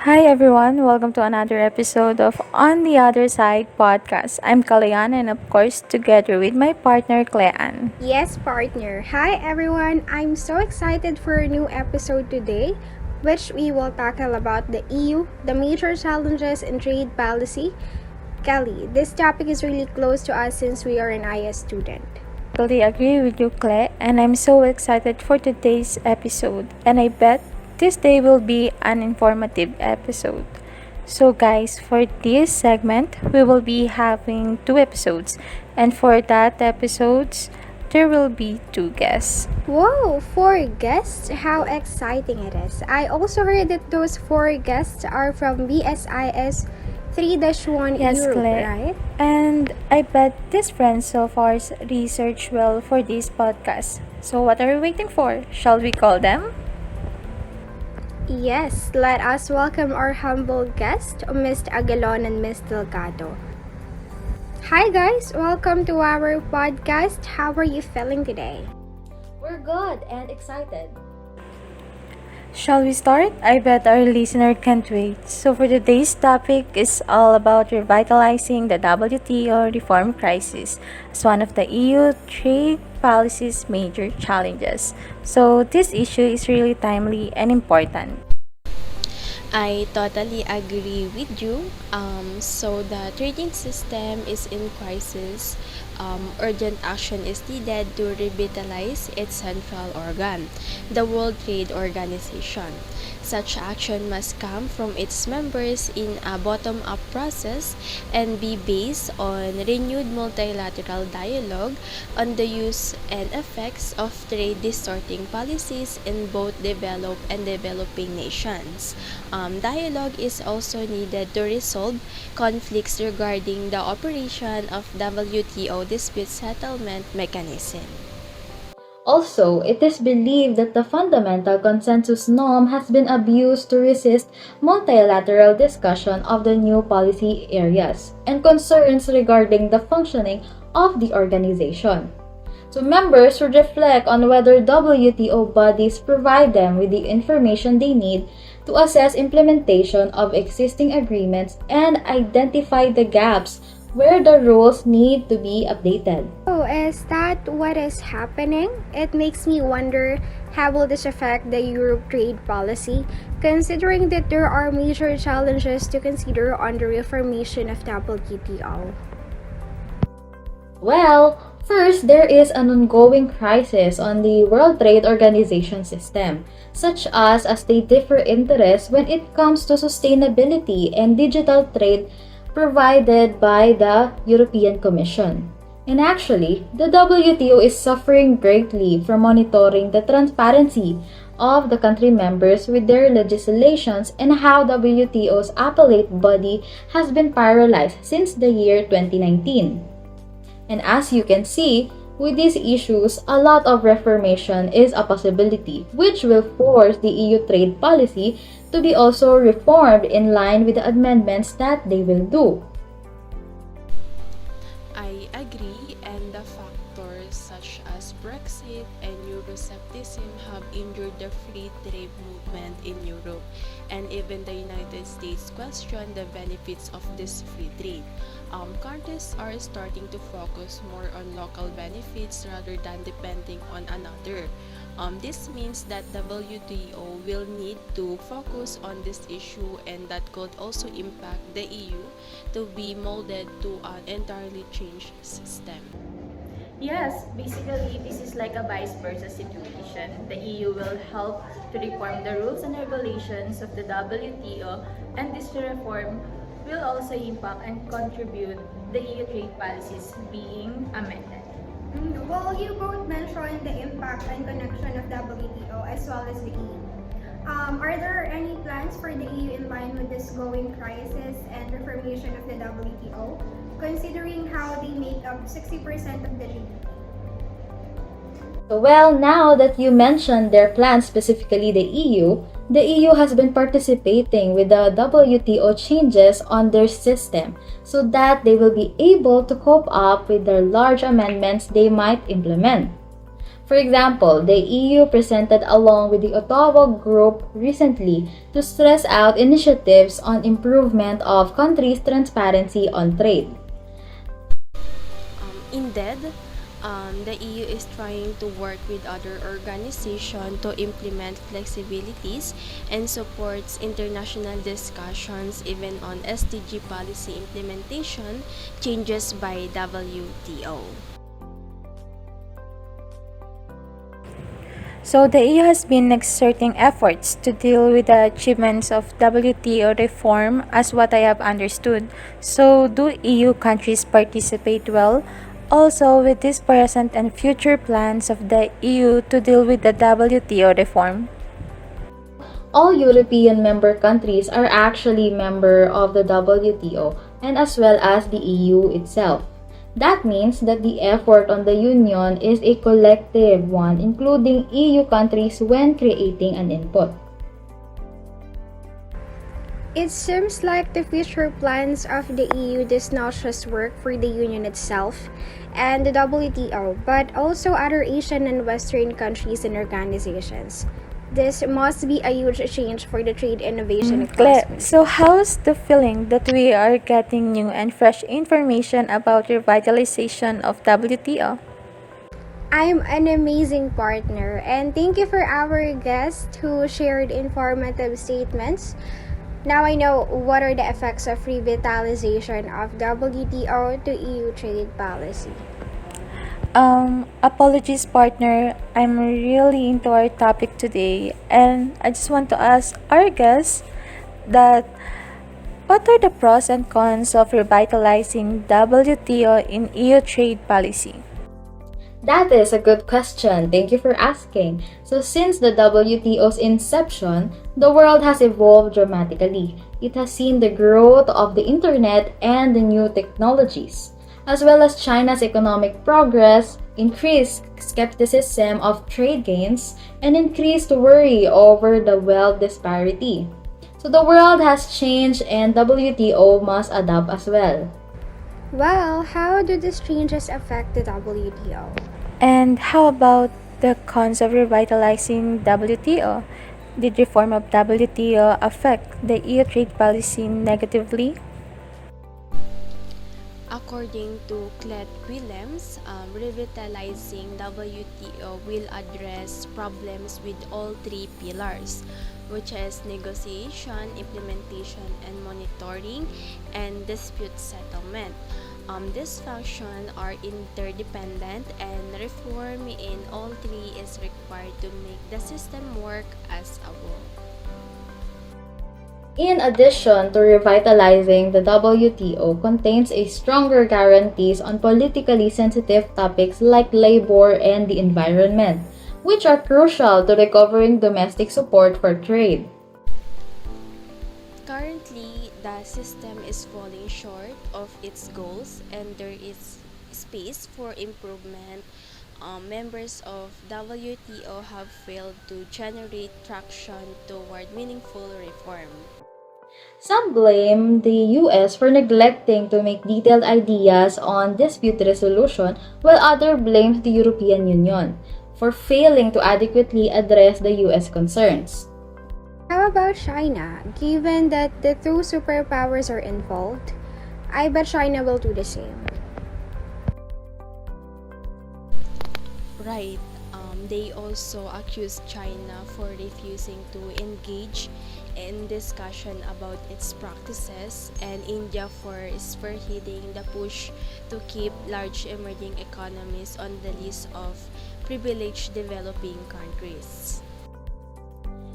Hi everyone, welcome to another episode of On the Other Side podcast. I'm Kalayan and of course together with my partner Clean. Yes, partner. Hi, everyone. I'm so excited for a new episode today, which we will tackle about the EU, the major challenges in trade policy. Kelly, this topic is really close to us since we are an IS student. Totally agree with you, Cle, and I'm so excited for today's episode. And I bet this day will be an informative episode. So, guys, for this segment, we will be having two episodes, and for that episodes, there will be two guests. Whoa, four guests? How exciting it is. I also heard that those four guests are from Bsis 3-1EU, Yes, Cle. right? And I bet these friends of ours research well for this podcast. So, what are we waiting for? Shall we call them? Yes, let us welcome our humble guest, Ms. Aguilon and Ms. Delgado. Hi guys, welcome to our podcast. How are you feeling today? We're good and excited. Shall we start? I bet our listener can't wait. So for today's topic is all about revitalizing the WTO reform crisis as one of the EU trade policy's major challenges. So this issue is really timely and important. I totally agree with you. So the trading system is in crisis. Urgent action is needed to revitalize its central organ, the World Trade Organization. Such action must come from its members in a bottom-up process and be based on renewed multilateral dialogue on the use and effects of trade distorting policies in both developed and developing nations. Dialogue is also needed to resolve conflicts regarding the operation of WTO dispute settlement mechanism. Also, it is believed that the fundamental consensus norm has been abused to resist multilateral discussion of the new policy areas and concerns regarding the functioning of the organization. So members should reflect on whether WTO bodies provide them with the information they need to assess implementation of existing agreements and identify the gaps where the rules need to be updated. Oh, is that what is happening? It makes me wonder how will this affect the Europe trade policy, considering that there are major challenges to consider on the reformation of WTO. Well, first, there is an ongoing crisis on the World Trade Organization system, such as they differ interests when it comes to sustainability and digital trade provided by the European Commission. And actually, the WTO is suffering greatly from monitoring the transparency of the country members with their legislations and how WTO's appellate body has been paralyzed since the year 2019. And as you can see, with these issues, a lot of reformation is a possibility, which will force the EU trade policy to be also reformed in line with the amendments that they will do. I agree, and the factors such as Brexit and Euroscepticism have injured the free trade movement in Europe, and even the United States question the benefits of this free trade. Countries are starting to focus more on local benefits rather than depending on another. This means that WTO will need to focus on this issue, and that could also impact the EU to be molded to an entirely changed system. Yes, basically, this is like a vice versa situation. The EU will help to reform the rules and regulations of the WTO, and this reform will also impact and contribute the EU trade policies being amended. Well, you both mentioned the impact and connection of WTO as well as the EU. Are there any plans for the EU in line with this growing crisis and reformation of the WTO, considering how they make up 60% of the GDP? Well, now that you mentioned their plans, specifically the EU has been participating with the WTO changes on their system so that they will be able to cope up with the large amendments they might implement. For example, the EU presented along with the Ottawa Group recently to stress out initiatives on improvement of countries' transparency on trade. Indeed, the EU is trying to work with other organizations to implement flexibilities and supports international discussions even on SDG policy implementation changes by WTO. So the EU has been exerting efforts to deal with the achievements of WTO reform as what I have understood. So do EU countries participate well? Also with these present and future plans of the EU to deal with the WTO reform? All European member countries are actually member of the WTO and as well as the EU itself. That means that the effort on the Union is a collective one, including EU countries when creating an input. It seems like the future plans of the EU does not just work for the Union itself and the WTO, but also other Asian and Western countries and organizations. This must be a huge change for the trade innovation Claire, ecosystem. so how's the feeling that we are getting new and fresh information about revitalization of WTO? I'm an amazing partner, and thank you for our guest who shared informative statements. Now I know what are the effects of revitalization of WTO to EU trade policy. Apologies, partner. I'm really into our topic today, and I just want to ask our guests that what are the pros and cons of revitalizing WTO in EU trade policy? That is a good question. Thank you for asking. So, since the WTO's inception, the world has evolved dramatically. It has seen the growth of the internet and the new technologies, as well as China's economic progress, increased skepticism of trade gains, and increased worry over the wealth disparity. So, the world has changed and WTO must adapt as well. Well, how do these changes affect the WTO? And how about the cons of revitalizing WTO? Did reform of WTO affect the EU trade policy negatively? According to Clet Willems, revitalizing WTO will address problems with all three pillars, which is negotiation, implementation, and monitoring, and dispute settlement. These functions are interdependent, and reform in all three is required to make the system work as a whole. In addition to revitalizing, the WTO contains a stronger guarantees on politically sensitive topics like labor and the environment, which are crucial to recovering domestic support for trade. Currently, the system is falling short of its goals and there is space for improvement. Members of WTO have failed to generate traction toward meaningful reform. Some blame the US for neglecting to make detailed ideas on dispute resolution, while others blame the European Union for failing to adequately address the US concerns. How about China? Given that the two superpowers are involved, I bet China will do the same. Right. They also accused China for refusing to engage in discussion about its practices, and India for spearheading the push to keep large emerging economies on the list of privileged developing countries.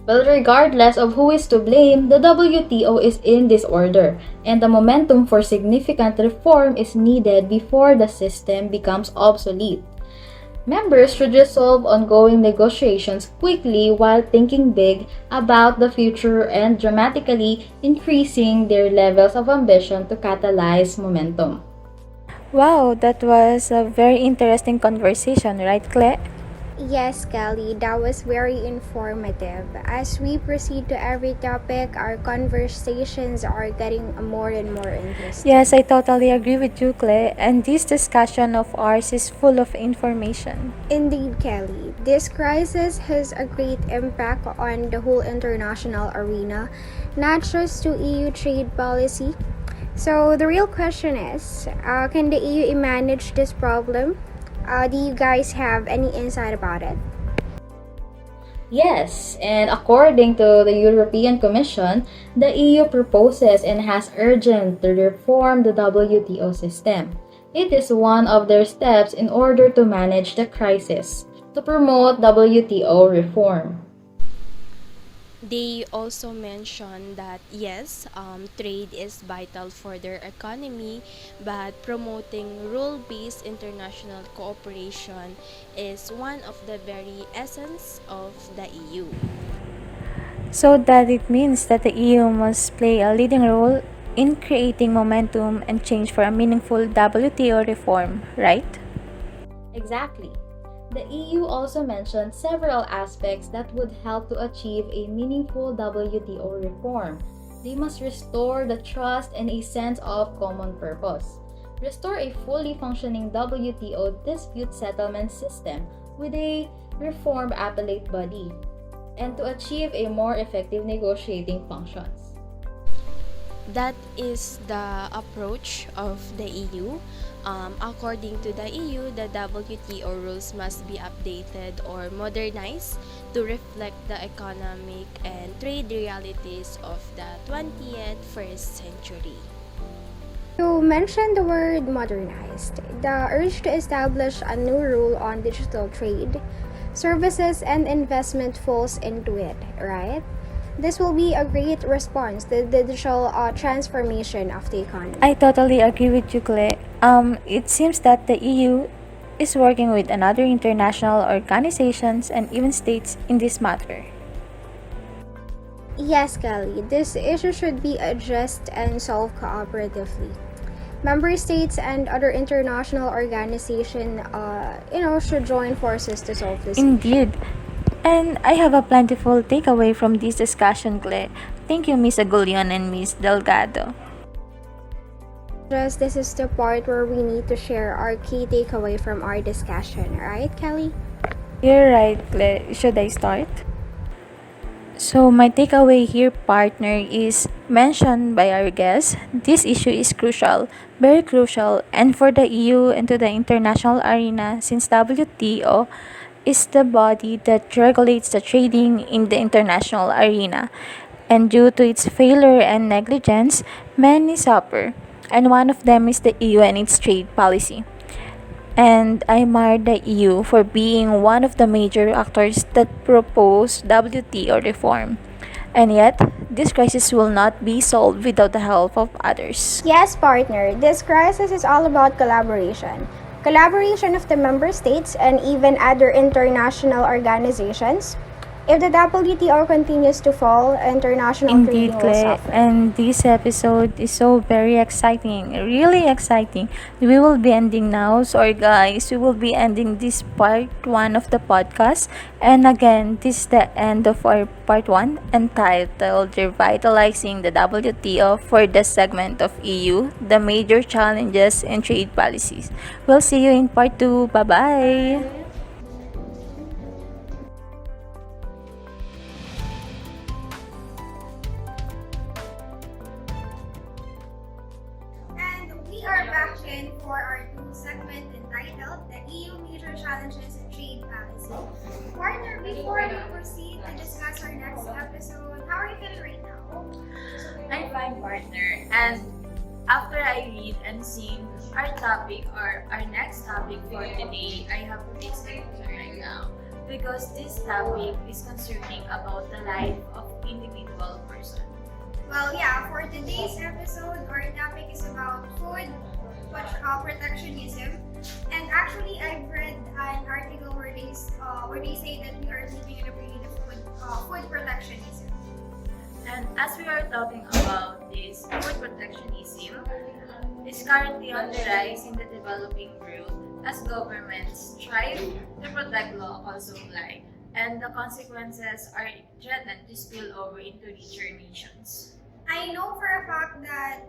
Well, regardless of who is to blame, the WTO is in disorder, and the momentum for significant reform is needed before the system becomes obsolete. Members should resolve ongoing negotiations quickly while thinking big about the future and dramatically increasing their levels of ambition to catalyze momentum. Wow, that was a very interesting conversation, right, Claire? Yes, Kelly, that was very informative. As we proceed to every topic, our conversations are getting more and more interesting. Yes, I totally agree with you, Clay, and this discussion of ours is full of information. Indeed, Kelly. This crisis has a great impact on the whole international arena, not just to EU trade policy. So the real question is, can the EU manage this problem? Do you guys have any insight about it? Yes, and according to the European Commission, the EU proposes and has urgent to reform the WTO system. It is one of their steps in order to manage the crisis, to promote WTO reform. They also mentioned that yes, trade is vital for their economy, but promoting rule-based international cooperation is one of the very essence of the EU. So that it means that the EU must play a leading role in creating momentum and change for a meaningful WTO reform, right? Exactly. The EU also mentioned several aspects that would help to achieve a meaningful WTO reform. They must restore the trust and a sense of common purpose. Restore a fully functioning WTO dispute settlement system with a reformed appellate body, and to achieve a more effective negotiating functions. That is the approach of the EU. According to the EU, the WTO rules must be updated or modernized to reflect the economic and trade realities of the 21st century. You mentioned the word modernized. The urge to establish a new rule on digital trade, services, and investment falls into it, right? This will be a great response to the digital transformation of the economy. I totally agree with you, Clay. It seems that the EU is working with another international organizations and even states in this matter. Yes, Kelly, this issue should be addressed and solved cooperatively. Member states and other international organizations, should join forces to solve this issue. Indeed. And I have a plentiful takeaway from this discussion, Clay. Thank you, Miss Agulion and Miss Delgado. Just this is the part where we need to share our key takeaway from our discussion, right, Kelly? You're right, Clay. Should I start? So my takeaway here, partner, is mentioned by our guest. This issue is crucial, very crucial, and for the EU and to the international arena, since WTO is the body that regulates the trading in the international arena. And due to its failure and negligence, many suffer. And one of them is the EU and its trade policy. And I admire the EU for being one of the major actors that propose WTO reform. And yet, this crisis will not be solved without the help of others. Yes, partner, this crisis is all about collaboration. Collaboration of the member states and even other international organizations. If the WTO continues to fall, international Indeed, trading will Clay. suffer. And this episode is so very exciting, really exciting. We will be ending now. Sorry, guys. We will be ending this part 1 of the podcast. And again, this is the end of our part 1 entitled Revitalizing the WTO for the segment of EU, the major challenges in trade policies. We'll see you in part 2. Bye-bye. And we are back in for our new segment entitled The EU Major Challenges in Trade Policy. Partner, before we proceed to discuss our next episode, how are you feeling right now? I'm fine, partner. And after I read and see our topic or our next topic for today, I have mixed emotion right now because this topic is concerning about the life of individual person. Well, yeah, for today's episode, our topic is about protectionism. And actually, I've read an article where they say that we are living in a period of food protectionism. And as we are talking about this, food protectionism is currently on the rise in the developing world as governments strive to protect local supply, and the consequences are threatened to spill over into richer nations. I know for a fact that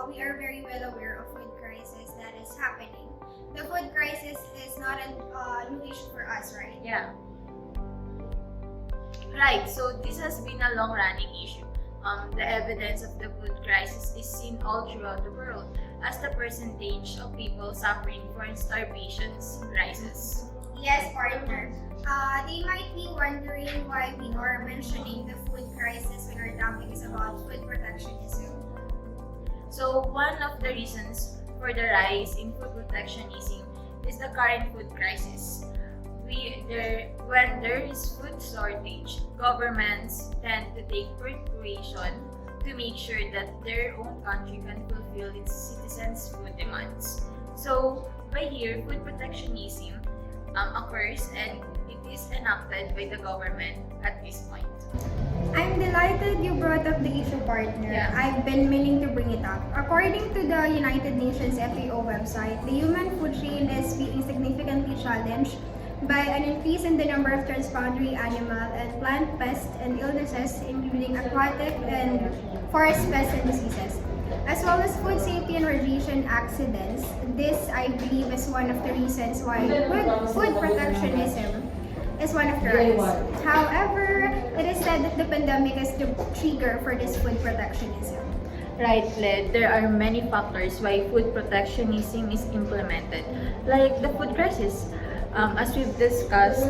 we are very well aware of food crisis that is happening. The food crisis is not a new issue for us, right? Yeah. Right, so this has been a long-running issue. The evidence of the food crisis is seen all throughout the world as the percentage of people suffering from starvation rises. Yes, partner. They might be wondering why we are mentioning the food crisis when our topic is about food protectionism. So one of the reasons for the rise in food protectionism is the current food crisis. When there is food shortage, governments tend to take precaution to make sure that their own country can fulfill its citizens' food demands. So by here, food protectionism occurs and it is enacted by the government at this point. I'm delighted you brought up the issue, partner. Yeah. I've been meaning to bring it up. According to the United Nations FAO website, the human food chain is being significantly challenged by an increase in the number of transboundary animal and plant pests and illnesses, including aquatic and forest pests and diseases, as well as food safety and radiation accidents. This, I believe, is one of the reasons why food protectionism is one of the rise. However, it is said that the pandemic is the trigger for this food protectionism. Right, Led. There are many factors why food protectionism is implemented, like the food crisis. As we've discussed,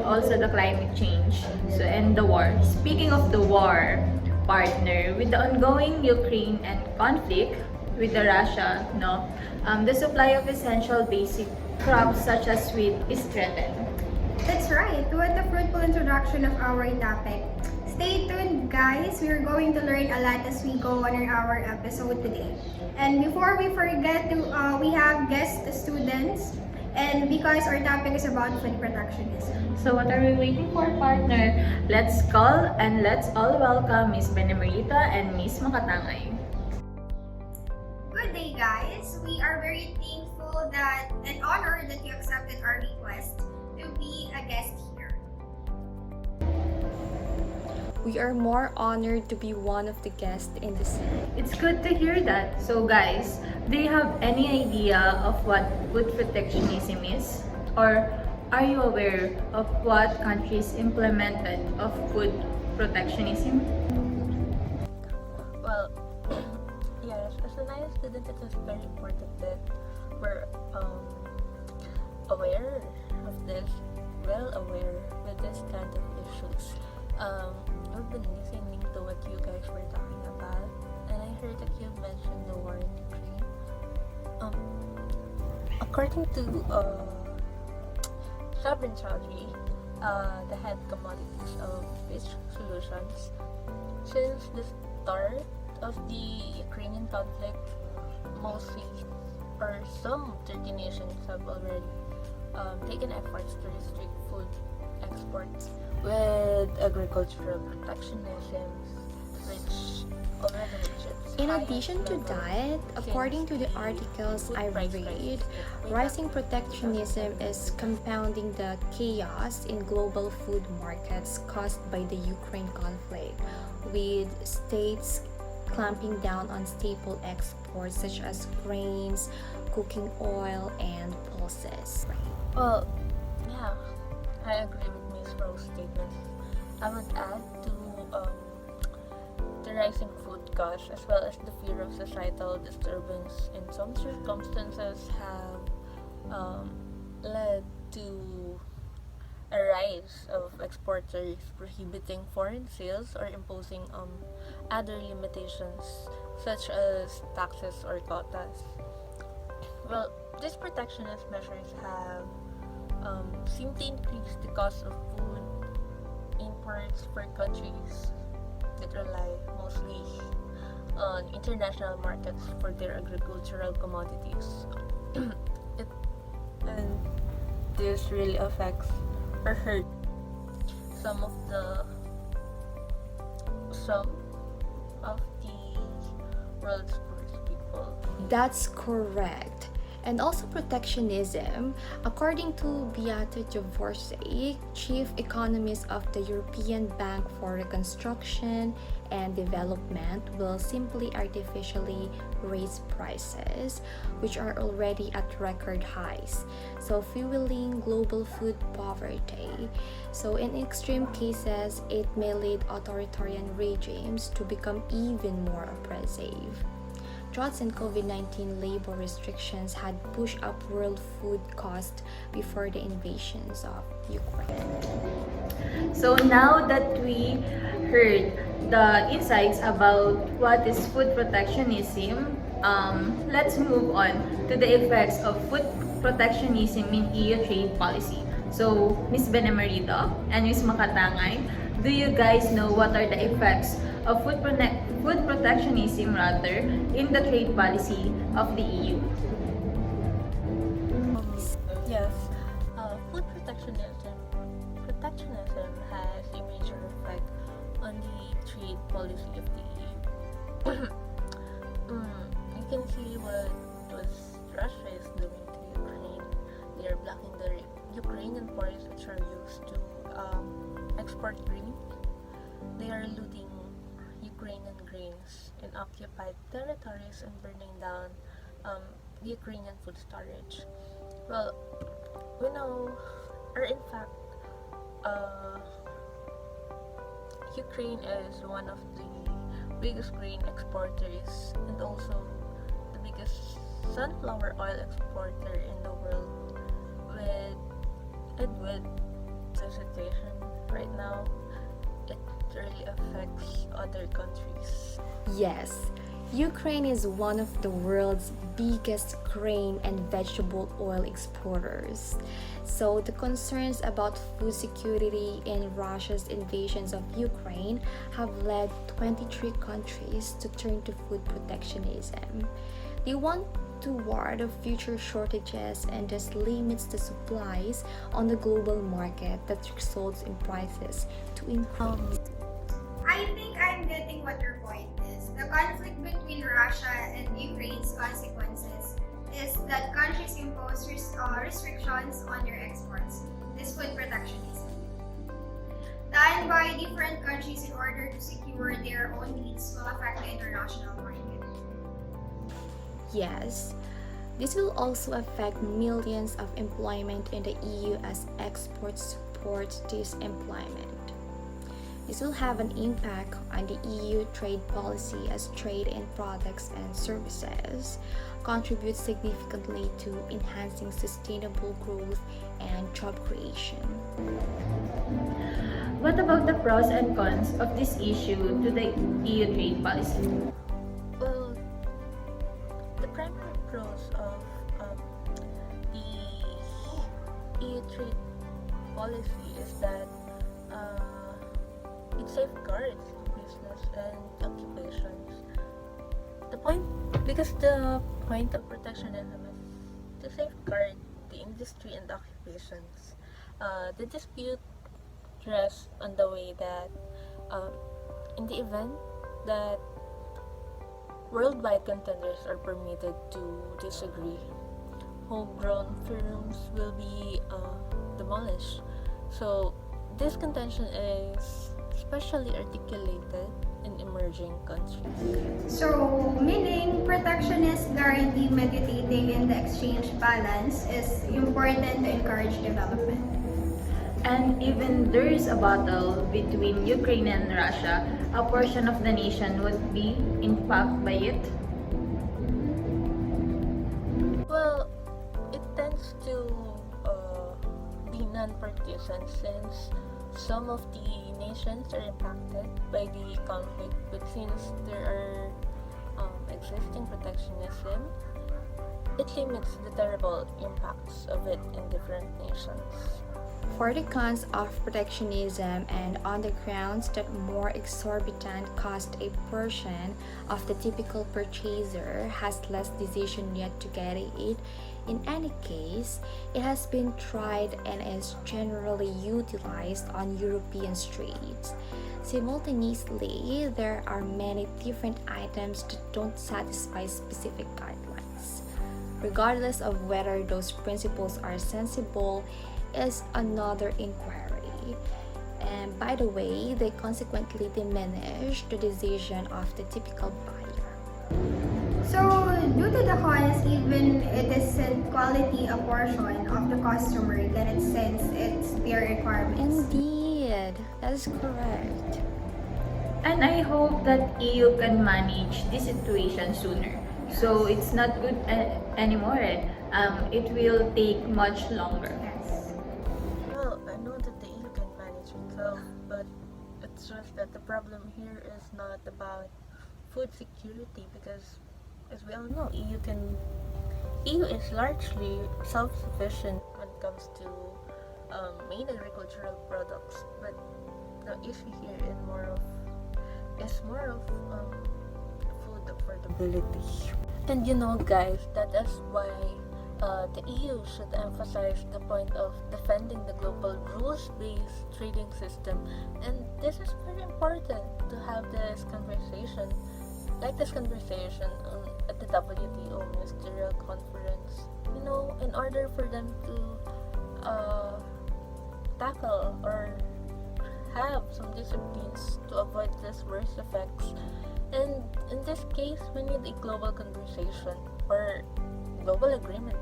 also the climate change, and the war. Speaking of the war, partner, with the ongoing Ukraine and conflict with the Russia, the supply of essential basic crops such as wheat is threatened. That's right. What a fruitful introduction of our topic. Stay tuned, guys. We're going to learn a lot as we go on our episode today. And before we forget we have guest students, and because our topic is about food protectionism. So what are we waiting for, partner? Let's call and let's all welcome Miss Benemerita and Miss Makatangay. Good day, guys. We are very thankful and honored that you accepted our request to be a guest here. We are more honored to be one of the guests in the series. It's good to hear that. So guys, do you have any idea of what food protectionism is? Or are you aware of what countries implemented of food protectionism? Well, yes, as an IS student, it is very important that we're aware of this, well aware with this kind of issues. I've been listening to what you guys were talking about, and I heard that you mentioned the war in Ukraine. According to Sovereign Saudi, the head commodities of Fish Solutions, since the start of the Ukrainian conflict, mostly or some 30 nations have already taken efforts to restrict food exports with agricultural protectionism, which already reaches In highest addition to level that, according to the since articles food I price read, crisis way rising back in protectionism 2007. is compounding the chaos in global food markets caused by the Ukraine conflict, with states clamping down on staple exports such as grains, cooking oil, and pulses. Well, yeah, I agree with Ms. Rose's statement. I would add to the rising food costs as well as the fear of societal disturbance in some circumstances have led to a rise of exporters prohibiting foreign sales or imposing other limitations such as taxes or quotas. Well, these protectionist measures have seem to increase the cost of food imports for countries that rely mostly on international markets for their agricultural commodities. And this really affects or hurt some of the world's poorest people. That's correct. And also protectionism. According to Beata Javorcek, chief economist of the European Bank for Reconstruction and Development, will simply artificially raise prices, which are already at record highs, so fueling global food poverty. So in extreme cases, it may lead authoritarian regimes to become even more oppressive. Droughts and COVID-19 labor restrictions had pushed up world food costs before the invasions of Ukraine. So now that we heard the insights about what is food protectionism, let's move on to the effects of food protectionism in EU trade policy. So, Ms. Benemarito and Ms. Makatangay, do you guys know what are the effects of food protectionism rather in the trade policy of the EU? Yes, protectionism has a major effect on the trade policy of the EU. You can see what Russia is doing to Ukraine. They are blocking the Ukrainian ports which are used to export grain. They are looting Ukrainian grains in occupied territories and burning down the Ukrainian food storage. Well, we know, or in fact, Ukraine is one of the biggest grain exporters and also the biggest sunflower oil exporter in the world. With the situation right now, it really affects other countries. Yes, Ukraine is one of the world's biggest grain and vegetable oil exporters. So the concerns about food security in Russia's invasions of Ukraine have led 23 countries to turn to food protectionism. They want to ward off future shortages and thus limits the supplies on the global market that results in prices to increase. I think I'm getting what your point is. The conflict between Russia and Ukraine's consequences is that countries impose restrictions on their exports. This food protectionism. Done by different countries in order to secure their own needs will affect the international market. Yes, this will also affect millions of employment in the EU as exports support this employment. This will have an impact on the EU trade policy as trade in products and services contributes significantly to enhancing sustainable growth and job creation. What about the pros and cons of this issue to the EU trade policy? Well, the primary pros of the EU trade policy is that it safeguards business and occupations. The point of protectionism is to safeguard the industry and occupations. The dispute rests on the way that in the event that worldwide contenders are permitted to disagree, homegrown firms will be demolished. So this contention is especially articulated in emerging countries. So, meaning protectionist guarantee meditating in the exchange balance is important to encourage development. And even there is a battle between Ukraine and Russia, a portion of the nation would be impacted by it. Well, it tends to be non-partisan since some of the nations are impacted by the conflict, but since there are existing protectionism, it limits the terrible impacts of it in different nations. For the cons of protectionism and on the grounds that more exorbitant cost a portion of the typical purchaser has less decision yet to get it. In any case, it has been tried and is generally utilized on European streets. Simultaneously, there are many different items that don't satisfy specific guidelines. regardless of whether those principles are sensible, is another inquiry. And by the way, they consequently diminish the decision of the typical buyer. So, due to the cost, even it isn't quality a portion of the customer can it sense its their requirements. Indeed, that is correct. And I hope that EU can manage this situation sooner. So it's not good anymore. It will take much longer. Yes. Well, I know that the EU can manage itself, but it's just that the problem here is not about food security because, as we all know, EU is largely self-sufficient when it comes to main agricultural products, but the issue here is more of food affordability. And you know, guys, that is why the EU should emphasize the point of defending the global rules-based trading system. And this is very important to have this conversation, at the WTO Ministerial Conference. You know, in order for them to tackle or have some disciplines to avoid these worst effects. And in this case, we need a global conversation or global agreement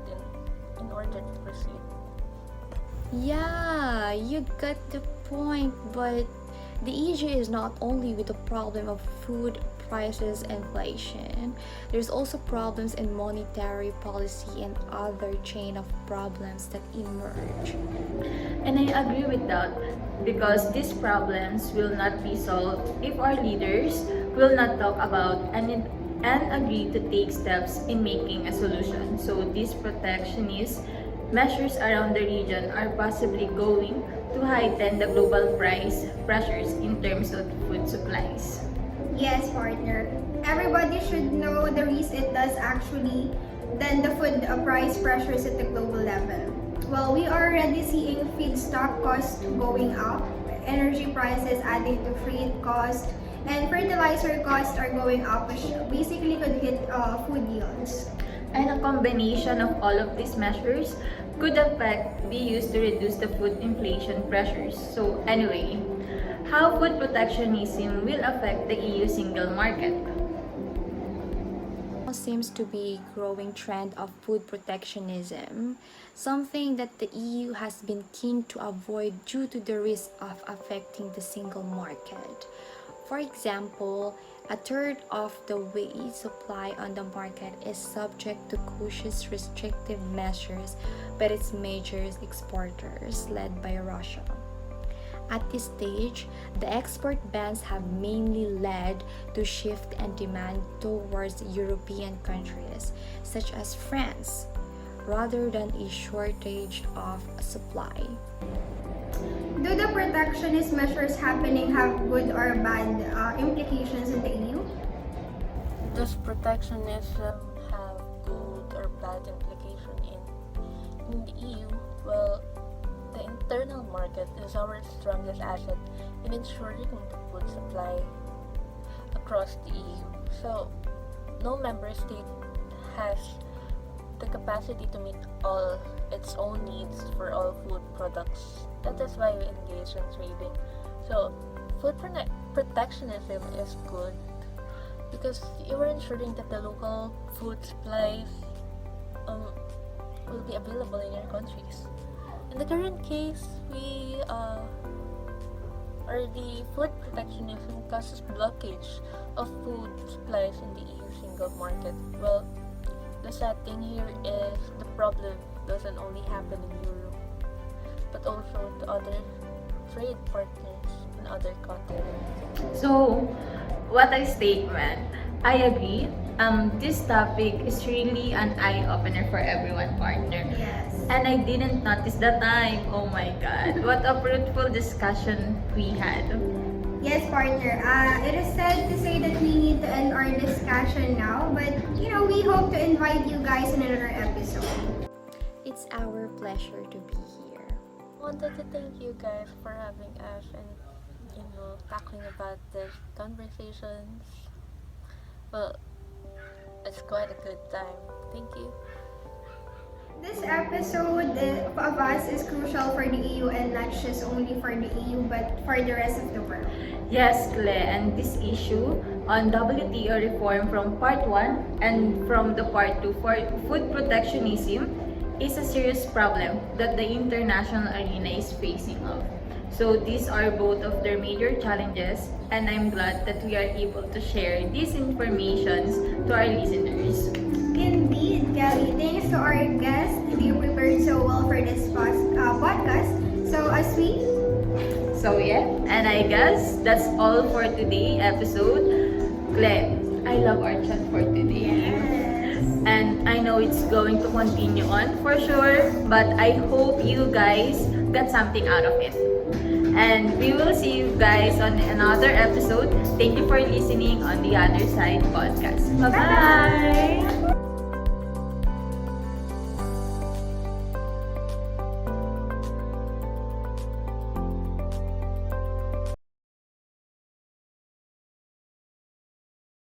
in order to proceed. Yeah, you got the point, but the issue is not only with the problem of food prices and inflation. There's also problems in monetary policy and other chain of problems that emerge. And I agree with that because these problems will not be solved if our leaders will not talk about and agree to take steps in making a solution. So these protectionist measures around the region are possibly going to heighten the global price pressures in terms of food supplies. Yes, partner. Everybody should know the risk it does actually than the food price pressures at the global level. Well, we are already seeing feedstock costs going up, energy prices adding to freight cost, and fertilizer costs are going up, which basically could hit food yields. And a combination of all of these measures could be used to reduce the food inflation pressures. So anyway, how food protectionism will affect the EU single market? Seems to be a growing trend of food protectionism, something that the EU has been keen to avoid due to the risk of affecting the single market. For example, a third of the wheat supply on the market is subject to cautious restrictive measures by its major exporters, led by Russia. At this stage, the export bans have mainly led to shift and demand towards European countries, such as France, rather than a shortage of supply. Do the protectionist measures happening have good or bad implications in the EU? Does protectionism have good or bad implication in the EU? Well, the internal market is our strongest asset in ensuring the food supply across the EU. So, no member state has the capacity to meet all its own needs for all food products. That is why we engage in trading. So, food protectionism is good because you are ensuring that the local food supplies will be available in your countries. In the current case, the food protectionism causes blockage of food supplies in the EU single market. Well, the sad thing here is the problem doesn't only happen in Europe, but also to other trade partners in other continents. So, what a statement. I agree. This topic is really an eye-opener for everyone, partner. Yes. And I didn't notice the time. Oh my god. What a fruitful discussion we had. Yes, partner. It is sad to say that we need to end our discussion now, but we hope to invite you guys in another episode. It's our pleasure to be here. Wanted to thank you guys for having us and tackling about these conversations. Well, it's quite a good time. Thank you. This episode of us is crucial for the EU and not just only for the EU but for the rest of the world. Yes, Claire, and this issue on WTO reform from part 1 and from the part 2 for food protectionism is a serious problem that the international arena is facing of. So these are both of their major challenges, and I'm glad that we are able to share these informations to our listeners. Indeed, Kelly. Thanks to our guest. You prepared so well for this podcast. So as we So yeah, and I guess that's all for today episode. Claire, I love our chat for today. And I know it's going to continue on for sure, but I hope you guys got something out of it. And we will see you guys on another episode. Thank you for listening on the Other Side podcast. Bye-bye!